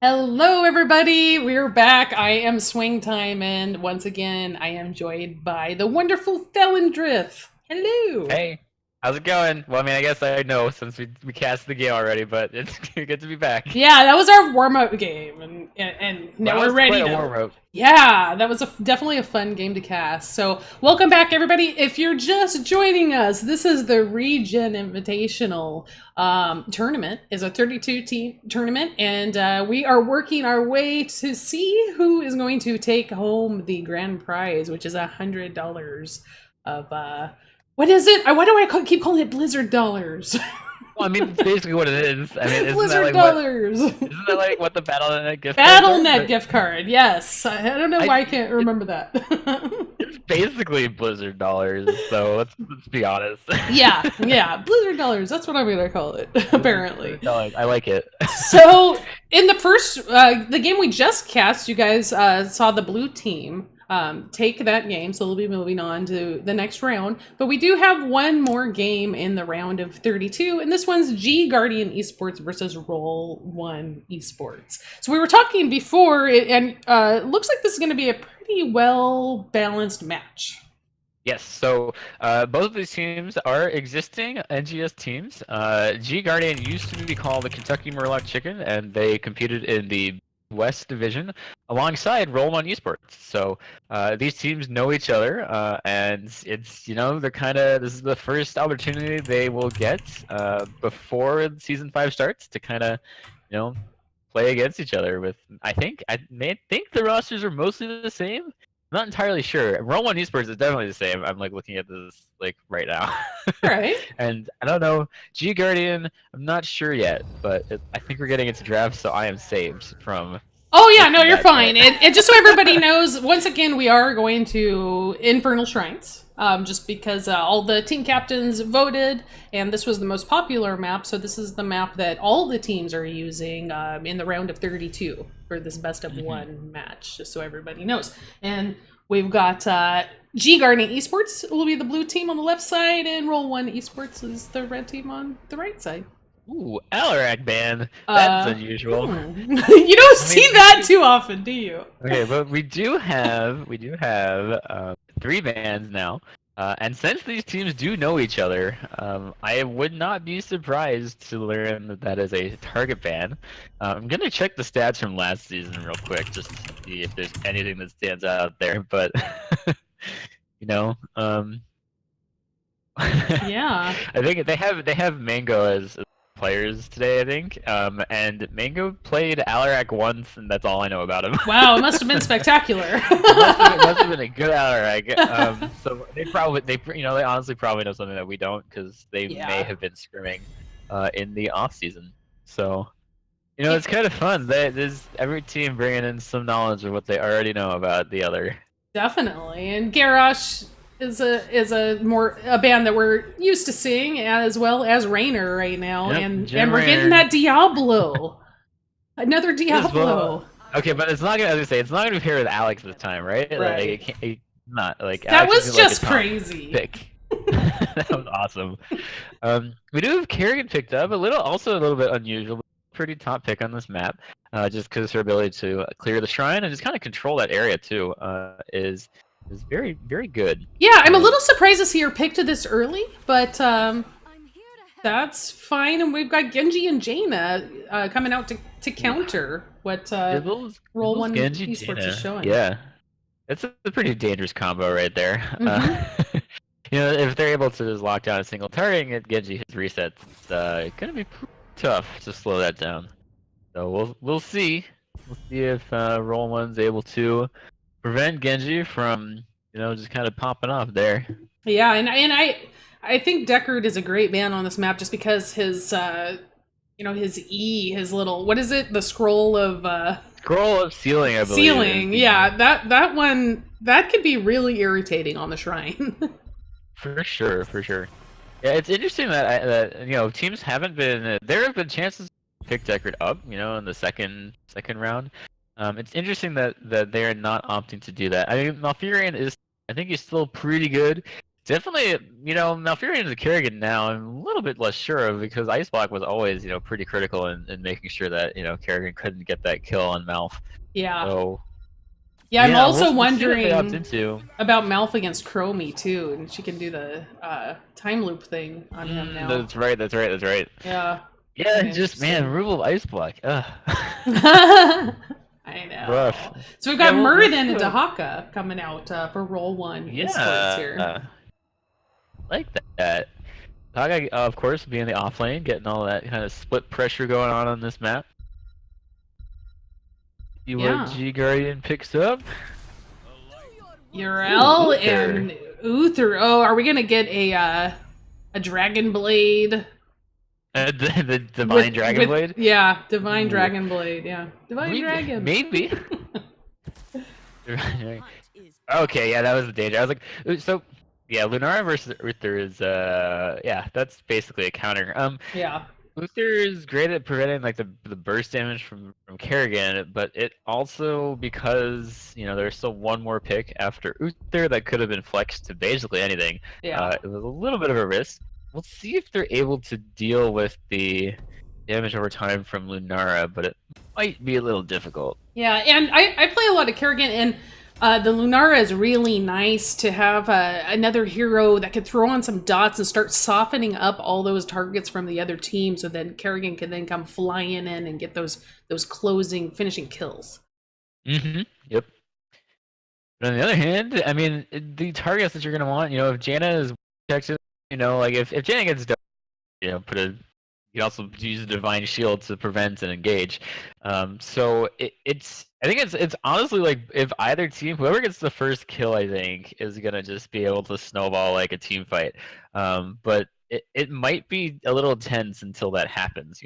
Hello, everybody. We're back. I am Swing Time, and once again, I am joined by the wonderful Falindrith. Hello. Hey, how's it going? Well, I mean, I guess I know since we cast the game already, but it's good to be back. Yeah, that was our warm-up game, and now That we're was quite ready a to. warm up. Yeah, that was definitely a fun game to cast. So, welcome back, everybody. If you're just joining us, this is the ReGen Invitational tournament. It's a 32-team tournament, and we are working our way to see who is going to take home the grand prize, which is $100 of what is it? Why do I keep calling it Blizzard dollars? Well, I mean, it's basically what it is. I mean, isn't that Blizzard like what? dollars. Isn't that like what the BattleNet gift cards are? BattleNet But gift card. Yes, I don't know why I can't it, remember that. it's basically Blizzard dollars. So let's be honest. yeah, Blizzard dollars. That's what I'm gonna call it. Apparently. Dollars. I like it. So in the first, the game we just cast, you guys saw the blue team take that game, so we'll be moving on to the next round. But we do have one more game in the round of 32, and this one's G.Guardian eSports versus Roll1 Esports. So we were talking before, and it looks like this is going to be a pretty well-balanced match. Yes, so both of these teams are existing NGS teams. G.Guardian used to be called the Kentucky Murloc Chicken, and they competed in the West Division alongside Roll1 Esports. So these teams know each other, and it's, they're this is the first opportunity they will get before Season 5 starts to play against each other with, I think the rosters are mostly the same. I'm not entirely sure. Roll1 Esports is definitely the same. I'm looking at this right now. Right. And I don't know, G.Guardian, I'm not sure yet, but I think we're getting into drafts, so I am saved from. Oh yeah, no, you're fine. And just so everybody knows, once again, we are going to Infernal Shrines, just because all the team captains voted, and this was the most popular map. So this is the map that all the teams are using in the round of 32 for this best of one match, just so everybody knows. And we've got G.Guardian eSports will be the blue team on the left side, and Roll1 Esports is the red team on the right side. Ooh, Alarak ban. That's unusual. You don't see that too often, do you? Okay, but we do have 3 bans now. And since these teams do know each other, I would not be surprised to learn that is a target ban. I'm gonna check the stats from last season real quick just to see if there's anything that stands out there. But Yeah. I think they have Mango as players today, I think. And Mango played Alarak once, and that's all I know about him. Wow, it must have been spectacular. Must have been a good Alarak. So they honestly probably know something that we don't, because they may have been scrimming in the off season. So it's kind of fun. There's every team bringing in some knowledge of what they already know about the other. Definitely, and Garrosh is a band that we're used to seeing, as well as Rainer right now, Yep, and we're getting that Diablo, another Diablo. Well. Okay, but it's not gonna. As I say, it's not gonna be paired with Alex this time, right? Right. Not like that Alex was just crazy. Pick. That was awesome. We do have Kerrigan picked up, also a little bit unusual. Pretty top pick on this map, just because her ability to clear the shrine and just kind of control that area too is very, very good. Yeah, I'm a little surprised to see her picked this early, but that's fine. And we've got Genji and Jaina coming out to counter what Roll1 Esports is showing. Yeah, it's a pretty dangerous combo right there. If they're able to just lock down a single target and get Genji his resets, it's gonna be pretty tough to slow that down. So we'll see. We'll see if Roll1's able to prevent Genji from just kind of popping off there. Yeah, and I think Deckard is a great man on this map just because his his little, what is it, the scroll of Sealing, I believe. Sealing, yeah, that one, that could be really irritating on the shrine. For sure. Yeah, it's interesting that teams haven't been. There have been chances to pick Deckard up, in the second round. It's interesting that they are not opting to do that. I mean, Malfurion is. I think he's still pretty good. Definitely, Malfurion is a Kerrigan now. I'm a little bit less sure of because Ice Block was always, pretty critical in making sure that, Kerrigan couldn't get that kill on Malf. Yeah. So, Yeah, I'm yeah, also we'll see what they opt wondering into. about Malf against Chromie too, and she can do the time loop thing on him now. That's right, that's right, that's right. Yeah. Yeah, just, man, removal of Ice Block. Ugh. I Rough. know. So we've got Yeah, Muradin and Dahaka coming out for Roll1 Esports here. Yeah, like that. Taga, of course, being the off lane, getting all that kind of split pressure going on this map. See what G.Guardian picks up. Urel and Uther. Oh, are we gonna get a Dragon Blade? The Divine Dragon Blade? Yeah, Divine Dragon Blade, yeah. Divine Dragon. Maybe. Okay, yeah, that was the danger. I was like, so, yeah, Lunara versus Uther is, yeah, that's basically a counter. Yeah. Uther is great at preventing like the burst damage from Kerrigan, but it also because there's still one more pick after Uther that could have been flexed to basically anything. Yeah. It was a little bit of a risk. We'll see if they're able to deal with the damage over time from Lunara, but it might be a little difficult. Yeah, and I play a lot of Kerrigan, and the Lunara is really nice to have another hero that could throw on some dots and start softening up all those targets from the other team, so then Kerrigan can then come flying in and get those finishing kills. Yep. But on the other hand, I mean, the targets that you're gonna want, if Janna is protected, like if Janna gets done, you can also use a Divine Shield to prevent and engage. So I think it's honestly like if either team, whoever gets the first kill, I think, is gonna just be able to snowball like a team fight. But it might be a little tense until that happens,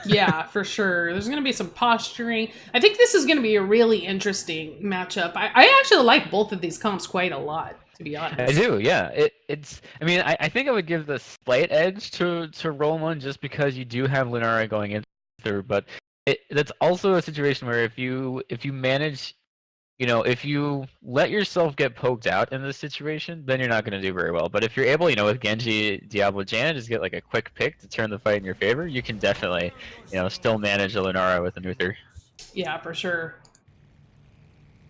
Yeah, for sure. There's going to be some posturing. I think this is going to be a really interesting matchup. I actually like both of these comps quite a lot, to be honest. I do, yeah. I mean, I think I would give the slight edge to Roll1 just because you do have Lunara going in through, but that's also a situation where if you manage, if you let yourself get poked out in this situation, then you're not going to do very well. But if you're able, with Genji, Diablo, Janna, just get like a quick pick to turn the fight in your favor, you can definitely, still manage a Lunara with an Uther. Yeah, for sure.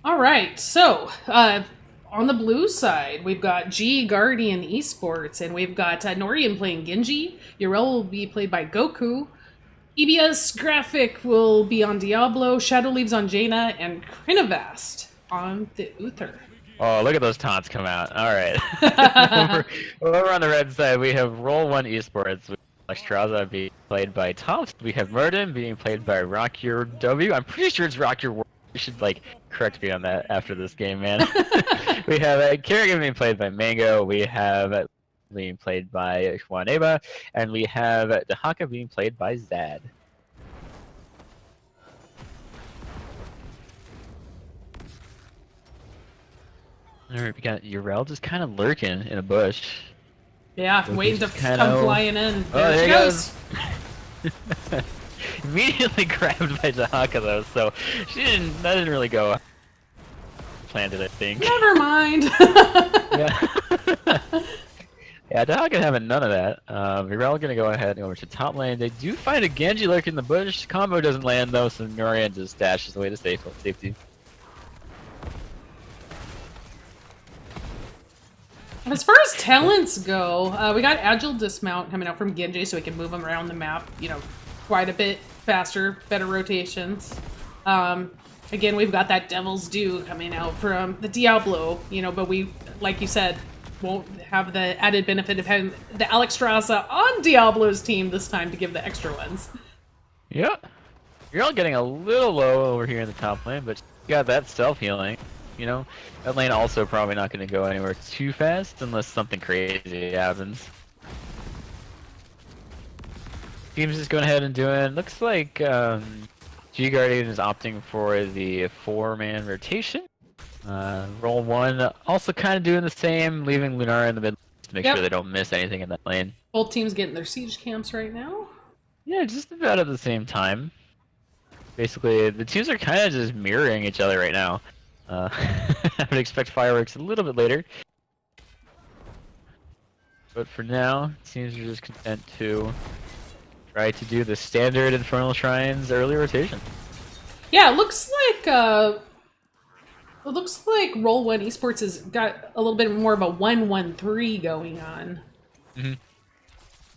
All right, so on the blue side, we've got G.Guardian eSports, and we've got Norian playing Genji. Urel will be played by Goku. EBS Graphic will be on Diablo, Shadow Leaves on Jaina, and Krinavast on the Uther. Oh, look at those taunts come out. All right. over on the red side, we have Roll1 Esports with Straza being played by Tops. We have Murden being played by Rock Your W. I'm pretty sure it's Rock Your W. You should, correct me on that after this game, man. We have Kerrigan being played by Mango. We have being played by Juaneba, and we have Dahaka being played by Zad. Alright, we got Urel just kind of lurking in a bush. Yeah, waiting to come flying in. There she goes! Immediately grabbed by Dahaka though, so that didn't really go planned it, I think. Never mind! Yeah. Yeah, Dahaka having none of that. Urel gonna go ahead and go over to top lane. They do find a Genji lurking in the bush. Combo doesn't land though, so Norian just dashes away to safety. As far as talents go, we got Agile Dismount coming out from Genji, so we can move him around the map, quite a bit faster, better rotations. Again, we've got that Devil's Due coming out from the Diablo, but we, like you said, won't have the added benefit of having the Alexstrasza on Diablo's team this time to give the extra ones. Yeah. You're all getting a little low over here in the top lane, but you got that self-healing. That lane also probably not going to go anywhere too fast unless something crazy happens. Team's just going ahead and doing, looks like G.Guardian is opting for the 4-man rotation. Roll1 also kind of doing the same, leaving Lunara in the middle to make sure they don't miss anything in that lane. Both teams getting their siege camps right now. Yeah, just about at the same time. Basically, the teams are kind of just mirroring each other right now. I would expect fireworks a little bit later. but for now, it seems they're just content to try to do the standard Infernal Shrines early rotation. Yeah, it looks like Roll1 Esports has got a little bit more of a 1-1-3 going on. Mm-hmm.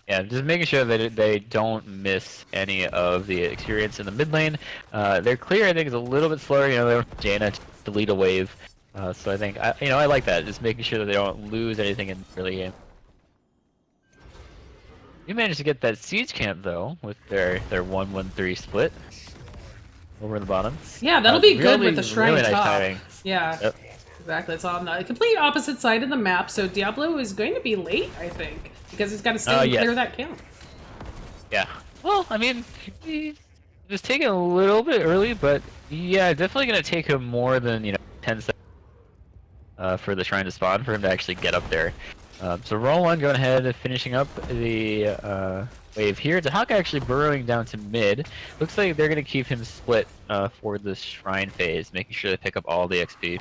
Yeah, just making sure that they don't miss any of the experience in the mid lane. Their clear, I think, is a little bit slower. You know, they're Jaina to lead a wave, so I think I like that. Just making sure that they don't lose anything in the early game. You managed to get that siege camp though with their 1-1-3 split over in the bottom. Yeah, that'll be good really, with the shrine really nice top. timing. Yeah. Yep. Exactly. It's on the complete opposite side of the map, so Diablo is going to be late, I think, because he's got to stay and clear that camp. Yeah. Well, I mean, he was taking a little bit early, but yeah, definitely going to take him more than 10 seconds for the shrine to spawn for him to actually get up there. So Roll1 going ahead, finishing up the wave here. Tahaka actually burrowing down to mid. Looks like they're going to keep him split for the shrine phase, making sure they pick up all the XP.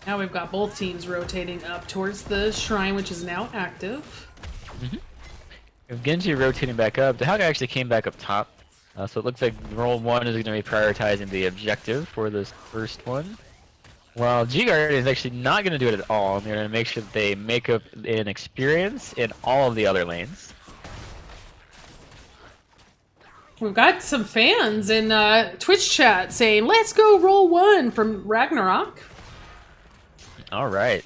Now we've got both teams rotating up towards the shrine, which is now active. With Genji rotating back up, Tahaka actually came back up top. So it looks like Roll1 is going to be prioritizing the objective for this first one. While G.Guardian is actually not going to do it at all. They're going to make sure that they make up an experience in all of the other lanes. We've got some fans in Twitch chat saying, "Let's go Roll1" from Ragnarok. All right.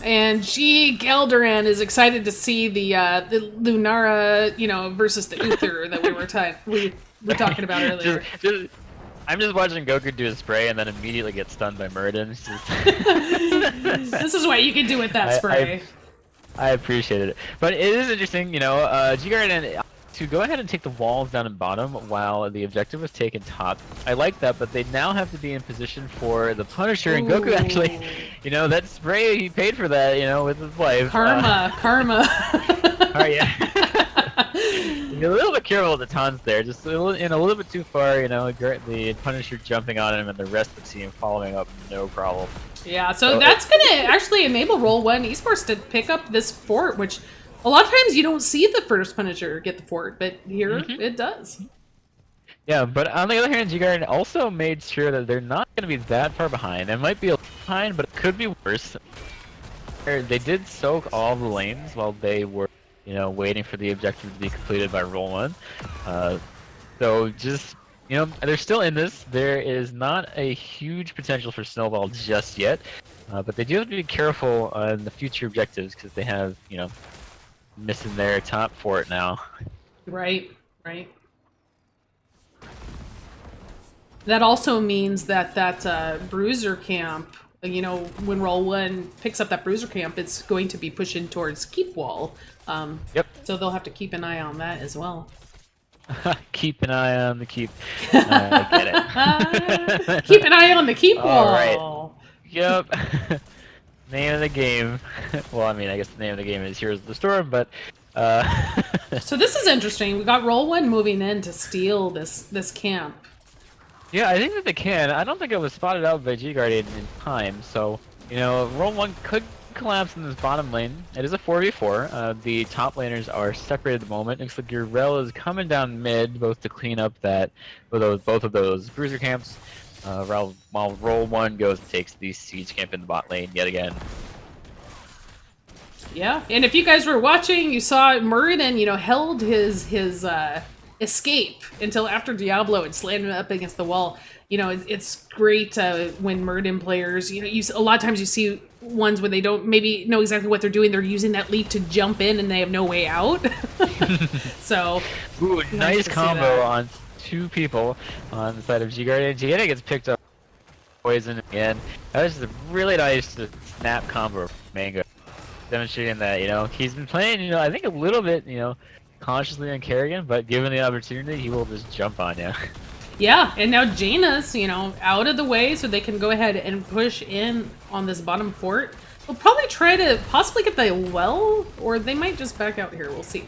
And G.Guardian is excited to see the Lunara, versus the Uther that we were talking about earlier. I'm just watching Goku do a spray and then immediately get stunned by Muradin. This is what you can do with that spray. I appreciated it. But it is interesting, G.Guardian to go ahead and take the walls down in bottom while the objective was taken top. I like that, but they now have to be in position for the Punisher. And Goku actually, that spray, he paid for that, with his life. Karma. Oh, yeah. You're a little bit careful with the taunts there, just a little bit too far, the Punisher jumping on him and the rest of the team following up, no problem. Yeah, so that's going to actually enable Roll1 Esports to pick up this fort, which a lot of times you don't see the first Punisher get the fort, but here it does. Yeah, but on the other hand, G.Guardian also made sure that they're not going to be that far behind. It might be a little behind, but it could be worse. They did soak all the lanes while they were waiting for the objective to be completed by Roll1. So just, they're still in this. There is not a huge potential for Snowball just yet, but they do have to be careful on the future objectives because they have, missing their top fort now. Right. That also means that bruiser camp, when Roll1 picks up that bruiser camp, it's going to be pushing towards keep wall. Yep. So they'll have to keep an eye on that as well. Keep an eye on the keep. I get it. Keep an eye on the keep wall. All right. Yep. Name of the game. Well, I mean, I guess the name of the game is Heroes of the Storm, but So this is interesting. We got Roll1 moving in to steal this camp. Yeah, I think that they can. I don't think it was spotted out by G.Guardian in time, so Roll1 could collapse in this bottom lane. It is a 4v4. The top laners are separated at the moment. Looks like Gurrel is coming down mid, both to clean up both of those bruiser camps. While Roll1 goes and takes the siege camp in the bot lane yet again. Yeah, and if you guys were watching, you saw Muradin, held his escape until after Diablo had slammed him up against the wall. It's great when Muradin players, a lot of times you see ones where they don't maybe know exactly what they're doing. They're using that leap to jump in and they have no way out. So, ooh, nice combo on two people on the side of G.Guardian. G.Guardian gets picked up poison again. That was just a really nice snap combo from Mango, demonstrating that he's been playing I think a little bit consciously on Kerrigan, but given the opportunity, he will just jump on you. Yeah, and now Jaina's out of the way, so they can go ahead and push in on this bottom fort. They'll probably try to possibly get the well, or they might just back out here. We'll see.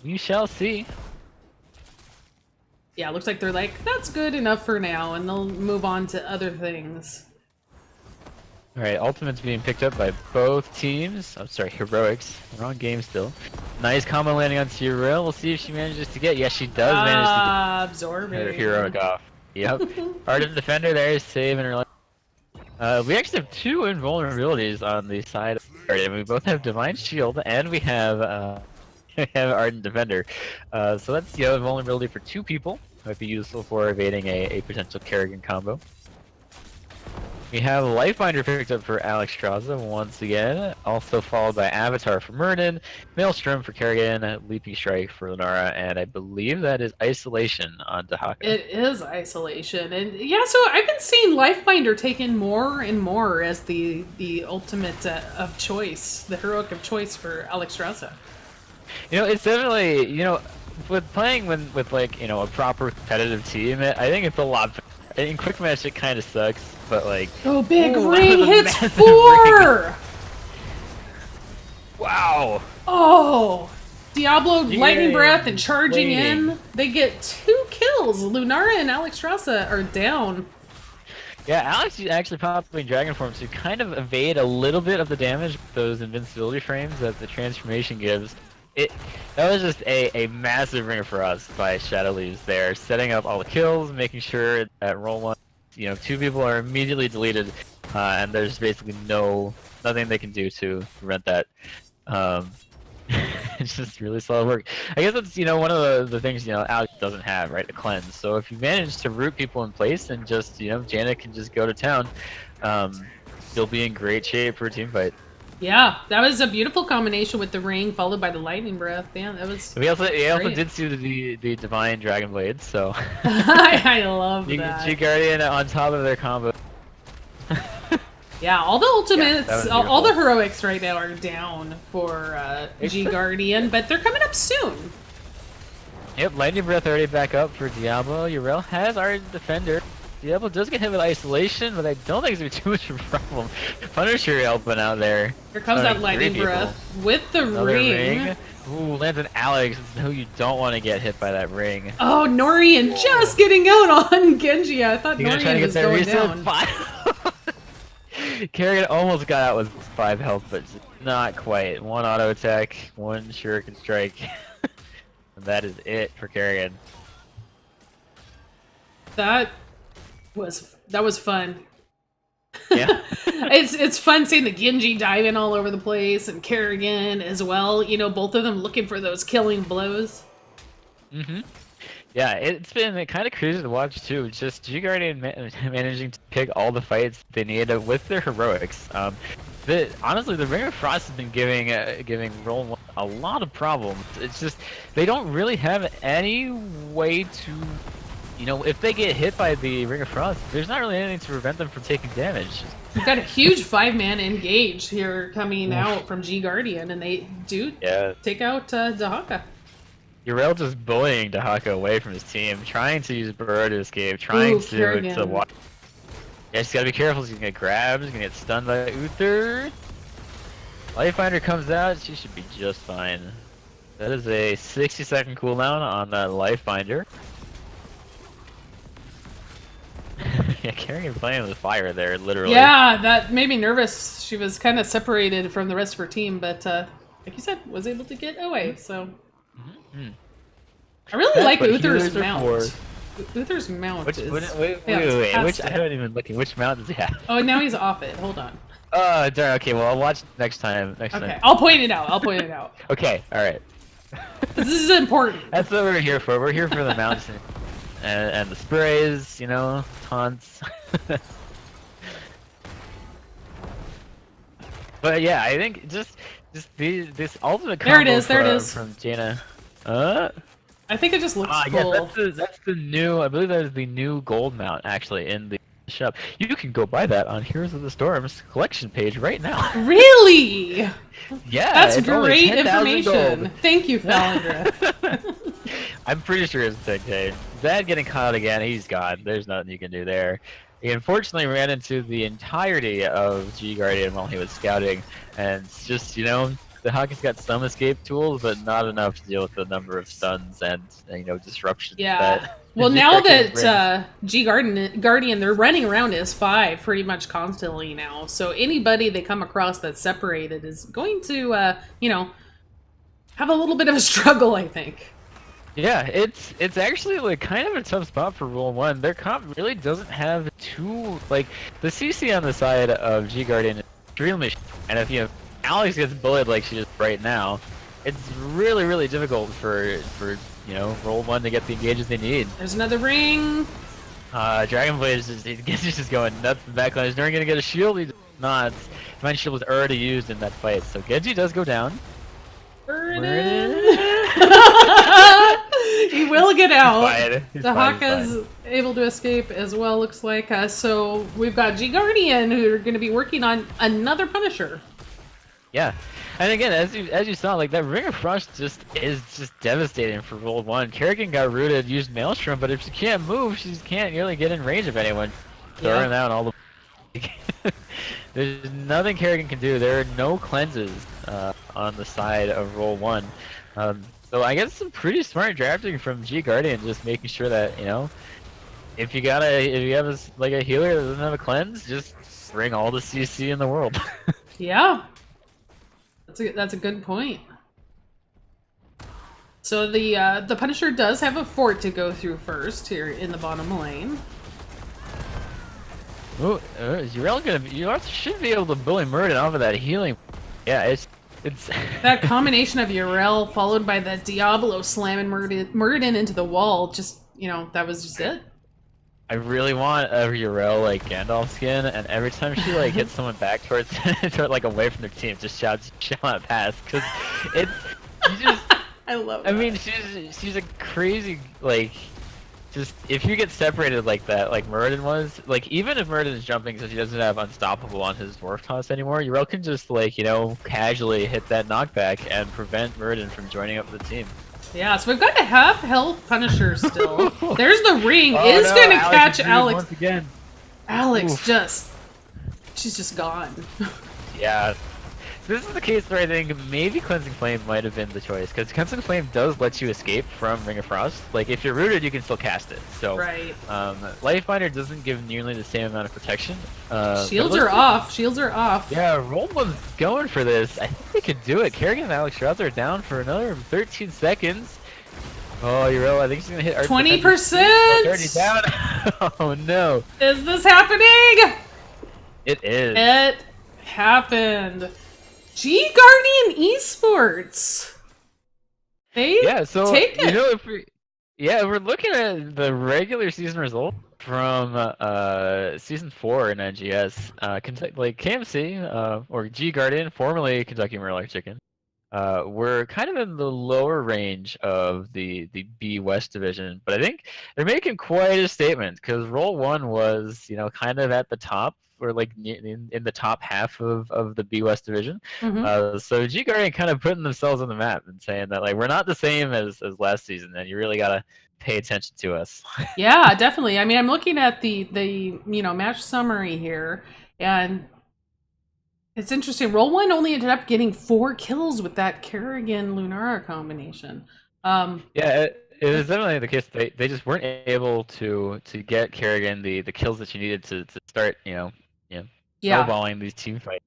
We shall see. Yeah, looks like they're like, that's good enough for now, and they'll move on to other things. Alright, ultimate's being picked up by both teams. I'm sorry, heroics. Wrong game still. Nice combo landing on Tyrell. We'll see if she manages to get. Yes, she does manage to get Absorbing. her heroic off. Yep. Ardent Defender there, saving her life. We actually have 2 invulnerabilities on the side of Guardian. We both have Divine Shield and we have Ardent Defender. So that's invulnerability for 2 people. Might be useful for evading a potential Kerrigan combo. We have Lifebinder picked up for Alex Straza once again, also followed by Avatar for Murden, Maelstrom for Kerrigan, Leaping Strike for Lunara, and I believe that is Isolation on Dahaka. It is Isolation, and yeah, so I've been seeing Lifebinder taken more and more as the ultimate of choice, the heroic of choice for Alex Straza. It's definitely, with playing with like, a proper competitive team, I think it's a lot better. In quick match it kind of sucks, but like... Oh, big ring hits 4! Ring. Wow! Oh! Diablo Lightning Breath and charging in. They get 2 kills. Lunara and Alex Straza are down. Yeah, Alex is actually popping Dragon Form to kind of evade a little bit of the damage with those invincibility frames that the transformation gives. That was just a massive ringer for us by Shadow Leaves there, setting up all the kills, making sure that Roll1, 2 people are immediately deleted, and there's basically nothing they can do to prevent that. It's just really solid work. I guess that's one of the things Alex doesn't have, right? The cleanse. So if you manage to root people in place and just Janet can just go to town, you'll be in great shape for a team fight. Yeah, that was a beautiful combination with the ring followed by the lightning breath. Yeah, that was. We also did see the divine dragon blades, so. I love that. G.Guardian on top of their combo. Yeah, all the ultimates, all the heroics right now are down for G.Guardian, but they're coming up soon. Yep, lightning breath already back up for Diablo. Yrel has Ardent Defender. Diablo does get hit with isolation, but I don't think it's gonna be too much of a problem. Punisher helping out there. Here comes that lightning breath with the ring. Ooh, lands an Alex, who you don't want to get hit by that ring. Oh, Norian just getting out on Genji. I thought Norian was going down. Kerrigan almost got out with 5 health, but not quite. 1 auto attack, 1 shuriken strike. And that is it for Kerrigan. That was fun. Yeah. it's fun seeing the Genji diving all over the place and Kerrigan as well. Both of them looking for those killing blows. Mm-hmm. Yeah, it's been kind of crazy to watch too. Just G.Guardian managing to pick all the fights they need with their heroics. Honestly, the Ring of Frost has been giving Roll1 a lot of problems. It's just they don't really have any way to. If they get hit by the Ring of Frost, there's not really anything to prevent them from taking damage. We've got a huge 5-man engage here coming out from G.Guardian, and they do take out Dahaka. Yrel just bullying Dahaka away from his team, trying to use Burrow to escape, trying to watch. Yeah, she's gotta be careful, she's gonna get grabbed, she's gonna get stunned by Uther. Lifebinder comes out, she should be just fine. That is a 60-second cooldown on that Lifebinder. Yeah, Kerrigan playing with fire there, literally. Yeah, that made me nervous. She was kind of separated from the rest of her team, but like you said, was able to get away, so... I really like Uther's mount. Uther's mount is... Wait, I haven't even looking. Which mount does he have? Oh, now he's off it. Hold on. Oh, darn. Okay, well, I'll watch next time. Okay, I'll point it out. Okay, alright. This is important. That's what we're here for. We're here for the mounts and the sprays, taunts. But yeah, I think just this ultimate combo from Jaina. I think it just looks cool. Yeah, that's the new. I believe that is the new gold mount actually in the shop. You can go buy that on Heroes of the Storm's collection page right now. Really? Yeah, that's great information. Gold. Thank you, Falindrith. I'm pretty sure it's 10K. Zad getting caught again. He's gone. There's nothing you can do there. He unfortunately ran into the entirety of G.Guardian while he was scouting, and it's just, the Hawkins got some escape tools, but not enough to deal with the number of stuns and disruptions Yeah. that Well, now G.Guardian brings. that Guardian, they're running around as 5 pretty much constantly now. So anybody they come across that's separated is going to, have a little bit of a struggle, I think. Yeah, it's actually like kind of a tough spot for Roll1. Their comp really doesn't have too like the CC on the side of G.Guardian is extremely and if Alex gets bullied like she is right now, it's really difficult for Roll1 to get the engages they need. There's another ring. Dragonblade is just going nuts in the backline. Is Norian gonna get a shield? He does not. My shield was already used in that fight, so Genji does go down. He will get out. He's The fine, Haka's able to escape as well, looks like. So we've got G.Guardian who are going to be working on another Punisher. Yeah, and again, as you saw, like that Ring of Frost is just devastating for Roll1. Kerrigan got rooted, used Maelstrom, but if she can't move, she can't really get in range of anyone. Throwing out all the. There's nothing Kerrigan can do. There are no cleanses on the side of Roll1. So I guess some pretty smart drafting from G.Guardian, just making sure that if you have a healer that doesn't have a cleanse, just bring all the CC in the world. Yeah, that's a good point. So the Punisher does have a fort to go through first here in the bottom lane. Ooh, you should be able to bully Murden off of that healing. Yeah, it's that combination of Yrel followed by that Diablo slamming Murden into the wall. Just that was just it. I really want a Yrel like Gandalf skin, and every time she like hits someone back towards like away from their team, just shout out pass because it's you just. I love. I mean, she's a crazy like. Just if you get separated like that, like Murden was, like even if Murden is jumping since he doesn't have unstoppable on his dwarf toss anymore, Yrel can just like casually hit that knockback and prevent Murden from joining up with the team. Yeah, so we've got a half health Punisher still. There's the ring. Oh, is no, gonna Alex catch is Alex. once again. Alex Oof. she's just gone. Yeah. This is the case where I think maybe Cleansing Flame might have been the choice, because Cleansing Flame does let you escape from Ring of Frost. Like, if you're rooted, you can still cast it. So, right. Lifebinder doesn't give nearly the same amount of protection. Shields are off. Shields are off. Yeah, Roll1's going for this. I think they could do it. Kerrigan and Alex Shrouds are down for another 13 seconds. Oh, Yrel, I think she's gonna hit 20%! 30 down. Oh no. Is this happening? It is. It happened. G.Guardian eSports. They take it. If we're looking at the regular season result from season 4 in NGS, like KMC or G.Guardian, formerly Kentucky Murloc Chicken, we're kind of in the lower range of the B West division, but I think they're making quite a statement because Roll1 was kind of at the top or like in the top half of the B West division. So G.Guardian kind of putting themselves on the map and saying that like we're not the same as last season, and you really gotta pay attention to us. Yeah, definitely. I mean, I'm looking at the match summary here, and it's interesting. Roll1 only ended up getting 4 kills with that Kerrigan Lunara combination. Yeah, it was definitely the case. They just weren't able to get Kerrigan the kills that she needed to start snowballing these team fights.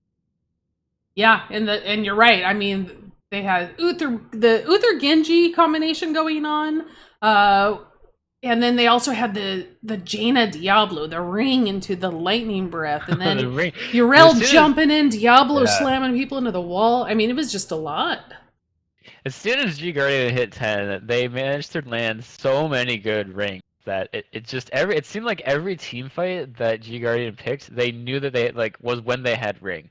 Yeah, and you're right. I mean, they had the Uther Genji combination going on, and then they also had the Jaina Diablo, the ring into the lightning breath, and then Yrel jumping in, Diablo slamming people into the wall. I mean, it was just a lot. As soon as G.Guardian hit 10, they managed to land so many good rings that it seemed like every team fight that G.Guardian picked, they knew that they was when they had ring.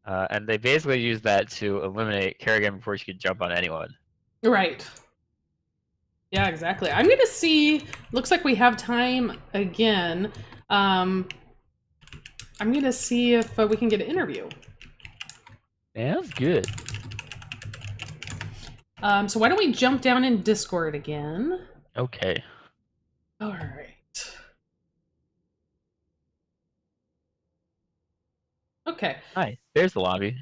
And they basically used that to eliminate Kerrigan before she could jump on anyone. Right. Yeah, exactly. I'm gonna see. Looks like we have time again. I'm gonna see if we can get an interview. Yeah, that's good. So why don't we jump down in Discord again? Okay. All right. Okay. Hi. There's the lobby.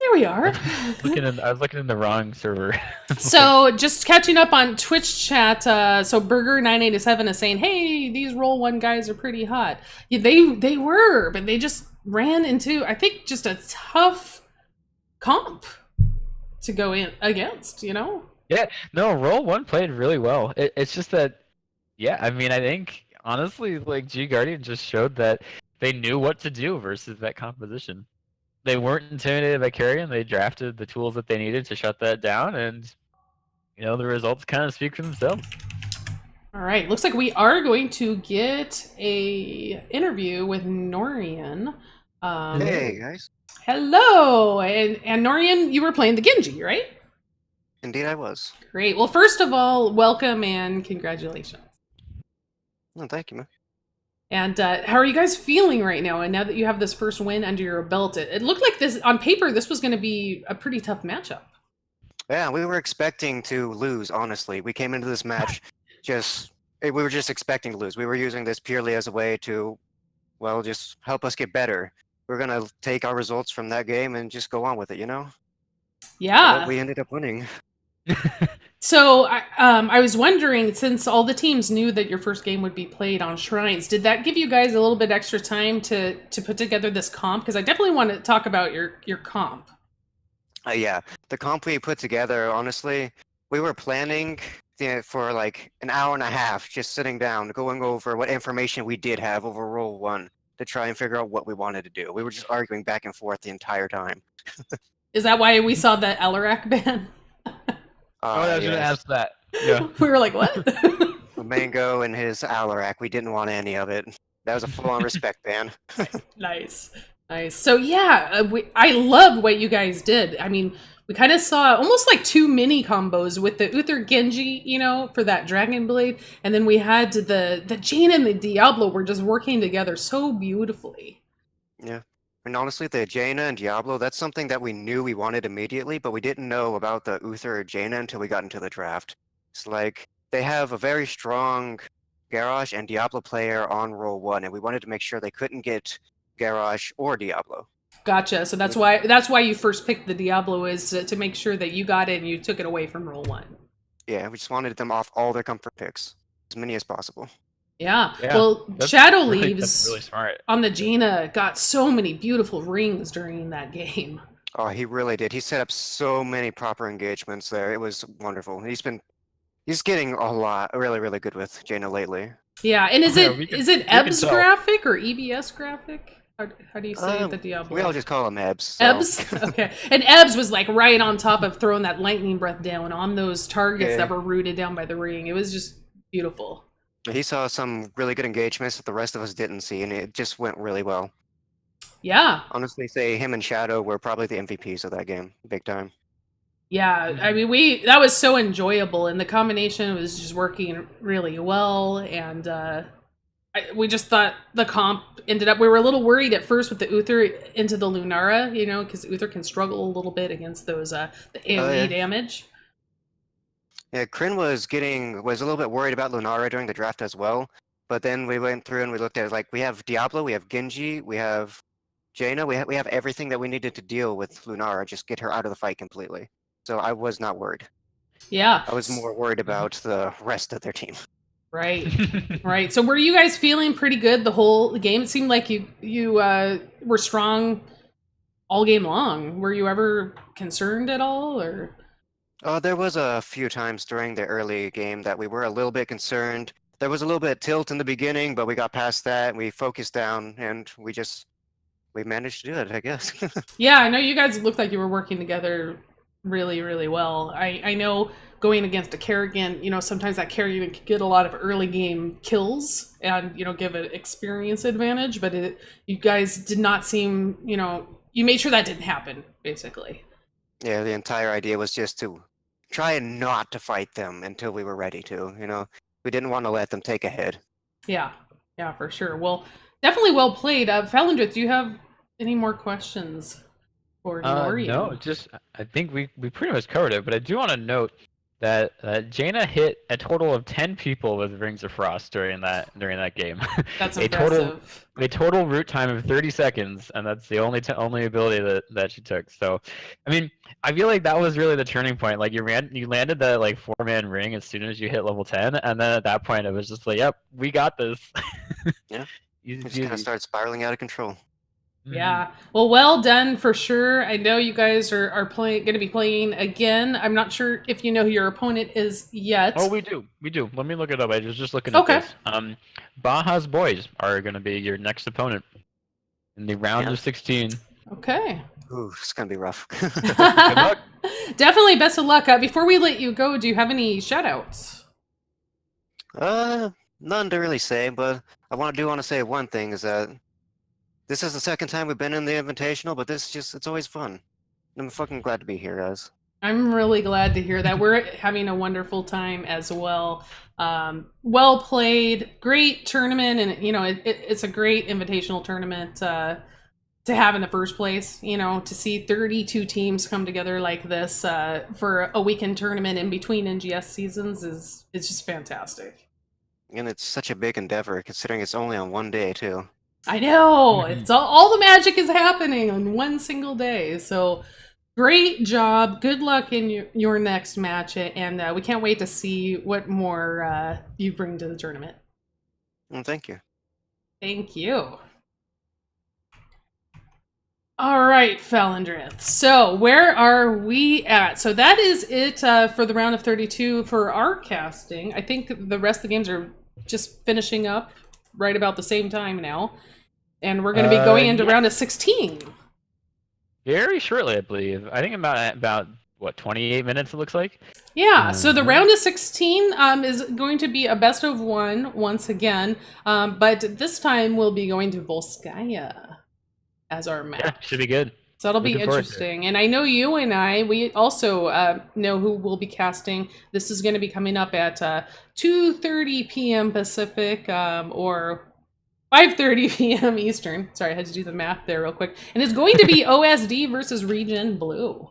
There There we are. I was looking in the wrong server. So just catching up on Twitch chat. So Burger987 is saying, "Hey, these Roll1 guys are pretty hot." Yeah, they were, but they just ran into, I think, just a tough comp to go in against. Yeah, no, Roll1 played really well. It's just that, yeah, I mean, I think honestly, like G.Guardian just showed that they knew what to do versus that composition. They weren't intimidated by Carrion. They drafted the tools that they needed to shut that down, and the results kind of speak for themselves. All right, looks like we are going to get a interview with Norian. Hey guys. Hello, and Norian, you were playing the Genji, right? Indeed I was. Great. Well, first of all, welcome and congratulations. Oh, thank you, man. And how are you guys feeling right now? And now that you have this first win under your belt, it looked like this on paper. This was going to be a pretty tough matchup. Yeah, we were expecting to lose. Honestly, we came into this match we were just expecting to lose. We were using this purely as a way to, well, just help us get better. We're gonna take our results from that game and just go on with it, Yeah. But we ended up winning. So I was wondering, since all the teams knew that your first game would be played on Shrines, did that give you guys a little bit extra time to put together this comp? Because I definitely want to talk about your comp. Yeah, the comp we put together, honestly, we were planning for like an hour and a half, just sitting down, going over what information we did have over Roll1 to try and figure out what we wanted to do. We were just arguing back and forth the entire time. Is that why we saw the Elarak ban? I was going to ask that. Yeah. We were like, what? Mango and his Alarak, we didn't want any of it. That was a full-on respect ban. Nice. So yeah, I love what you guys did. I mean, we kind of saw almost like two mini combos with the Uther Genji, for that Dragon Blade, and then we had the Jaina and the Diablo were just working together so beautifully. Yeah. And honestly, the Jaina and Diablo, that's something that we knew we wanted immediately, but we didn't know about the Uther or Jaina until we got into the draft. It's like, they have a very strong Garrosh and Diablo player on Roll1, and we wanted to make sure they couldn't get Garrosh or Diablo. Gotcha. So that's why you first picked the Diablo, is to make sure that you got it and you took it away from Roll1. Yeah, we just wanted them off all their comfort picks, as many as possible. Yeah. Well, Shadow Leaves that's really smart. on the Jaina got so many beautiful rings during that game. Oh, he really did. He set up so many proper engagements there. It was wonderful. He's getting a lot, really, really good with Jaina lately. Yeah, and is it EBS graphic or EBS graphic? How do you say the Diablo? We all just call him Ebs. So. Ebs? Okay. And Ebs was like right on top of throwing that lightning breath down on those targets that were rooted down by the ring. It was just beautiful. He saw some really good engagements that the rest of us didn't see, and it just went really well. Yeah. Honestly, say him and Shadow were probably the MVPs of that game, big time. Yeah, I mean, that was so enjoyable, and the combination was just working really well, and we just thought the comp ended up, we were a little worried at first with the Uther into the Lunara, because Uther can struggle a little bit against those the AoE damage. Yeah, Kryn was a little bit worried about Lunara during the draft as well, but then we went through and we looked at it, like, we have Diablo, we have Genji, we have Jaina, we have everything that we needed to deal with Lunara, just get her out of the fight completely. So I was not worried. Yeah. I was more worried about the rest of their team. Right. Right. So were you guys feeling pretty good the whole game? It seemed like you were strong all game long. Were you ever concerned at all, or? There was a few times during the early game that we were a little bit concerned. There was a little bit of tilt in the beginning, but we got past that and we focused down and we managed to do it, I guess. Yeah, I know you guys looked like you were working together really, really well. I know going against a Kerrigan, sometimes that Kerrigan could get a lot of early game kills and, give an experience advantage, but you guys did not seem, you made sure that didn't happen, basically. Yeah, the entire idea was just to try and not to fight them until we were ready to, We didn't want to let them take ahead. Yeah, for sure. Well, definitely well played. Falindrith, do you have any more questions for Norian? No, just I think we pretty much covered it, but I do want to note that Jaina hit a total of 10 people with Rings of Frost during that game. That's a total impressive. a total root time of 30 seconds, and that's the only ability that she took. So, I mean, I feel like that was really the turning point. Like you landed that like 4-man ring as soon as you hit level 10, and then at that point it was just like, yep, we got this. Yeah, Easy we just kind of peasy. started spiraling out of control. Yeah. Well done for sure. I know you guys are going to be playing again. I'm not sure if you know who your opponent is yet. Oh, we do. Let me look it up. I was just looking at Okay. this. Baja's boys are going to be your next opponent in the round Yeah. of 16. Okay. Ooh, it's gonna be rough. Good luck. Definitely best of luck. Before we let you go, do you have any shoutouts? None to really say, but I want to say one thing is that this is the second time we've been in the Invitational, but it's always fun. I'm fucking glad to be here, guys. I'm really glad to hear that. We're having a wonderful time as well. Well played, great tournament, and you know it's a great invitational tournament to have in the first place. You know, to see 32 teams come together like this for a weekend tournament in between NGS seasons is just fantastic. And it's such a big endeavor, considering it's only on one day too. I know it's all the magic is happening on one single day. So great job. Good luck in your next match, and we can't wait to see what more you bring to the tournament. Well, thank you. Thank you. All right, Falindrith. So where are we at? So that is it for the round of 32 for our casting. I think the rest of the games are just finishing up right about the same time now. And we're going to be going into round of 16. Very shortly, I believe. I think about what, 28 minutes it looks like? Yeah, so the round of 16 is going to be a best of one once again. But this time we'll be going to Volskaya as our map. Yeah, should be good. So that'll be Looking forward to it. interesting. And I know you and we also know who will be casting. This is going to be coming up at 2:30 p.m. Pacific or 5:30 p.m. Eastern. Sorry, I had to do the math there real quick. And it's going to be OSD versus ReGen Blue.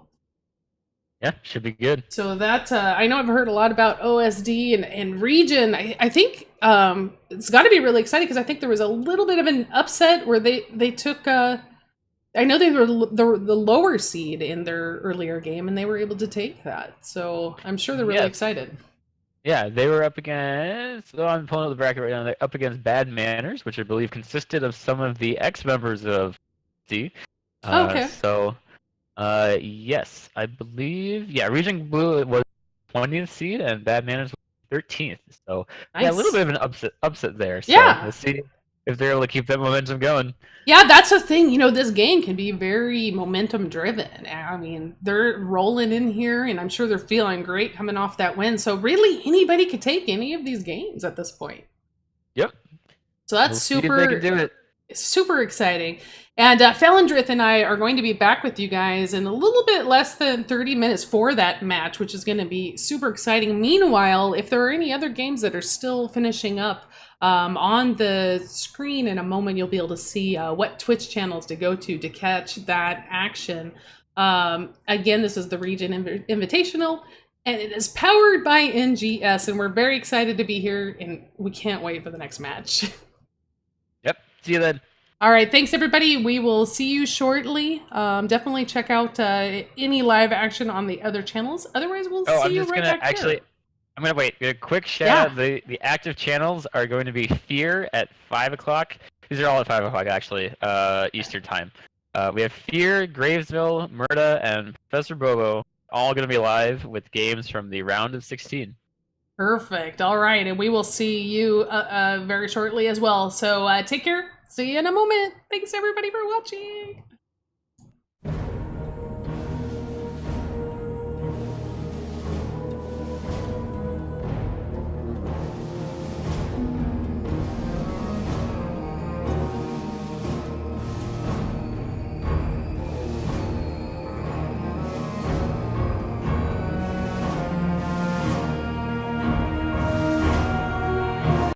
Yeah, should be good. So that I know I've heard a lot about OSD and ReGen. I think it's got to be really exciting because I think there was a little bit of an upset where they took. I know they were the lower seed in their earlier game, and they were able to take that. So I'm sure they're really excited. Yeah, they were up against. So I'm pulling up the bracket right now. They're up against Bad Manners, which I believe consisted of some of the ex-members of D. Okay. So, yes, I believe. Yeah, ReGen Blue was 20th seed, and Bad Manners was 13th. So Nice. yeah, a little bit of an upset there. So Yeah. we'll see if they're able to keep that momentum going. Yeah, that's the thing. You know, this game can be very momentum driven. I mean, they're rolling in here, and I'm sure they're feeling great coming off that win. So really, anybody could take any of these games at this point. Yep. So that's We'll see if they can do it. Super exciting. And Falindrith and I are going to be back with you guys in a little bit less than 30 minutes for that match, which is going to be super exciting. Meanwhile, if there are any other games that are still finishing up on the screen in a moment, you'll be able to see what Twitch channels to go to catch that action. Again, this is the ReGen Invitational, and it is powered by NGS, and we're very excited to be here, and we can't wait for the next match. Yep. See you then. All right, thanks everybody. We will see you shortly. Definitely check out any live action on the other channels. Otherwise, we'll see you right back here. I'm gonna wait. A quick shout out. The active channels are going to be Fear at 5 o'clock. These are all at 5 o'clock actually, Eastern time. We have Fear, Gravesville, Murda, and Professor Bobo all gonna be live with games from the round of 16. Perfect. All right, and we will see you very shortly as well. So take care. See you in a moment. Thanks everybody for watching.